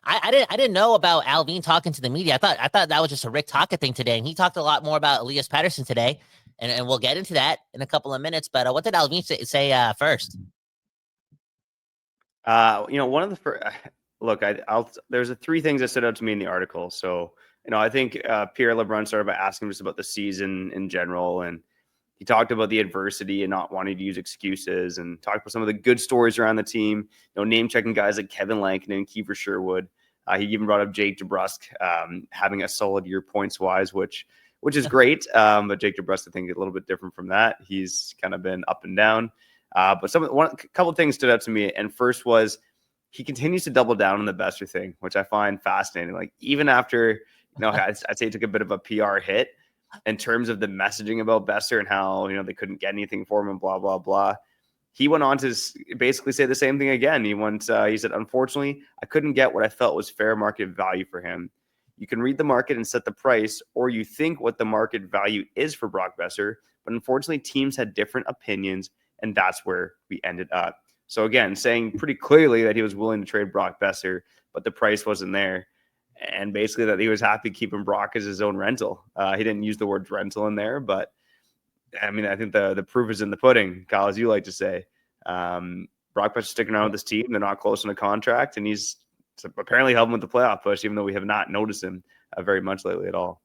I didn't know about Allvin talking to the media. I thought that was just a Rick Tocchet thing today, and he talked a lot more about Elias Pettersson today, and we'll get into that in a couple of minutes. But what did Allvin say first? One of the first, look, there's three things that stood out to me in the article. So, I think Pierre LeBrun started by asking just about the season in general, and he talked about the adversity and not wanting to use excuses, and talked about some of the good stories around the team. Name checking guys like Kevin Lankinen and Kiefer Sherwood. He even brought up Jake DeBrusk having a solid year points wise, which is great. But Jake DeBrusk, I think, is a little bit different from that. He's kind of been up and down. But a couple of things stood out to me. And first was he continues to double down on the Boeser thing, which I find fascinating. Like, even after, I'd say he took a bit of a PR hit in terms of the messaging about Boeser and how, they couldn't get anything for him and blah, blah, blah. He went on to basically say the same thing again. He said, unfortunately, I couldn't get what I felt was fair market value for him. You can read the market and set the price, or you think what the market value is for Brock Boeser. But unfortunately, teams had different opinions, and that's where we ended up. So again, saying pretty clearly that he was willing to trade Brock Boeser, but the price wasn't there. And basically that he was happy keeping Brock as his own rental. He didn't use the word rental in there, but I mean, I think the proof is in the pudding, Kyle, as you like to say. Brock Boeser's sticking around with this team. They're not close on a contract, and he's apparently helping with the playoff push, even though we have not noticed him very much lately at all.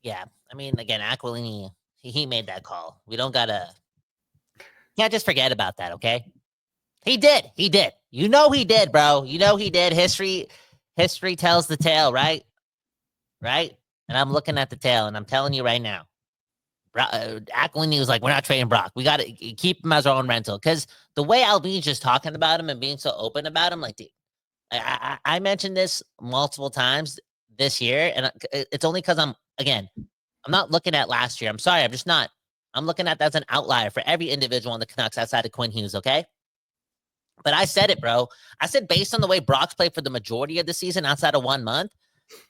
Yeah, I mean, again, Aquilini, he made that call. We can't just forget about that, okay? He did. He did, bro. He did. History tells the tale, right? Right? And I'm looking at the tale, and I'm telling you right now, Aquilini was like, we're not trading Brock. We got to keep him as our own rental. Because the way Allvin's just talking about him and being so open about him, like, dude, I mentioned this multiple times this year, and it's only because I'm not looking at last year. I'm sorry, I'm just not. I'm looking at that as an outlier for every individual on the Canucks outside of Quinn Hughes, okay? But I said it, bro. I said based on the way Brock's played for the majority of the season outside of 1 month,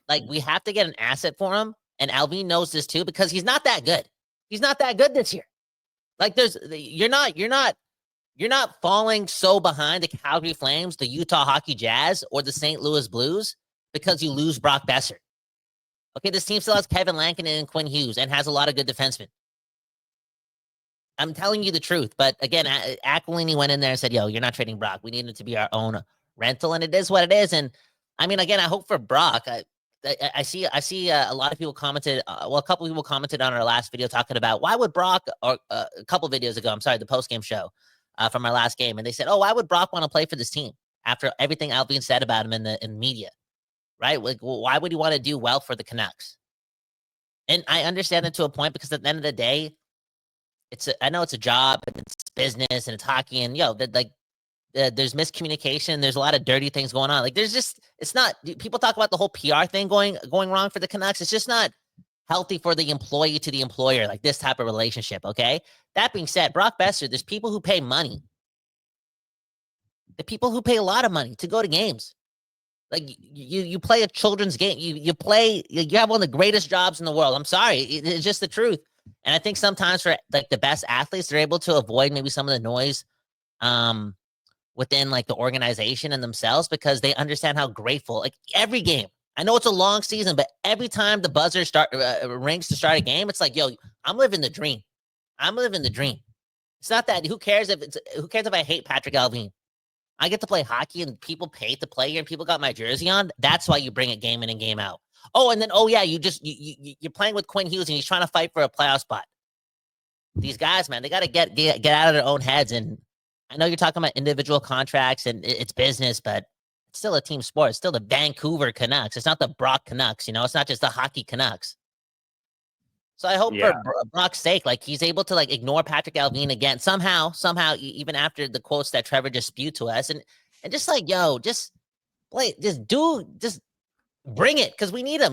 like, we have to get an asset for him, and Allvin knows this too because he's not that good. He's not that good this year. Like, you're not falling so behind the Calgary Flames, the Utah Hockey Jazz, or the St. Louis Blues because you lose Brock Boeser. Okay, this team still has Kevin Lankinen and Quinn Hughes and has a lot of good defensemen. I'm telling you the truth. But again, Aquilini went in there and said, yo, you're not trading Brock. We need it to be our own rental, and it is what it is. And I mean, again, I hope for Brock. I see a lot of people commented. A couple of people commented on our last video talking about why would Brock, or a couple videos ago, I'm sorry, the post-game show from our last game. And they said, oh, why would Brock want to play for this team after everything Allvin said about him in media, right? Like, why would he want to do well for the Canucks? And I understand it to a point because at the end of the day, I know it's a job, and it's business, and it's hockey, and there's miscommunication. There's a lot of dirty things going on. Like, it's not. People talk about the whole PR thing going wrong for the Canucks. It's just not healthy for the employee to the employer, like this type of relationship. Okay. That being said, Brock Boeser, there's people who pay money. The people who pay a lot of money to go to games. Like, you play a children's game. You have one of the greatest jobs in the world. I'm sorry, it's just the truth. And I think sometimes for like the best athletes, they're able to avoid maybe some of the noise within like the organization and themselves because they understand how grateful, like, every game. I know it's a long season, but every time the buzzer rings to start a game, it's like, yo, I'm living the dream. I'm living the dream. It's not that. Who cares if I hate Patrik Allvin? I get to play hockey and people pay to play here and people got my jersey on. That's why you bring it game in and game out. Oh, and then, you're playing with Quinn Hughes and he's trying to fight for a playoff spot. These guys, man, they got to get out of their own heads. And I know you're talking about individual contracts and it's business, but it's still a team sport. It's still the Vancouver Canucks. It's not the Brock Canucks, it's not just the hockey Canucks. So I hope for Brock's sake, like, he's able to like ignore Patrik Allvin again somehow, even after the quotes that Trevor just spewed to us, and just like, yo, just bring it because we need him.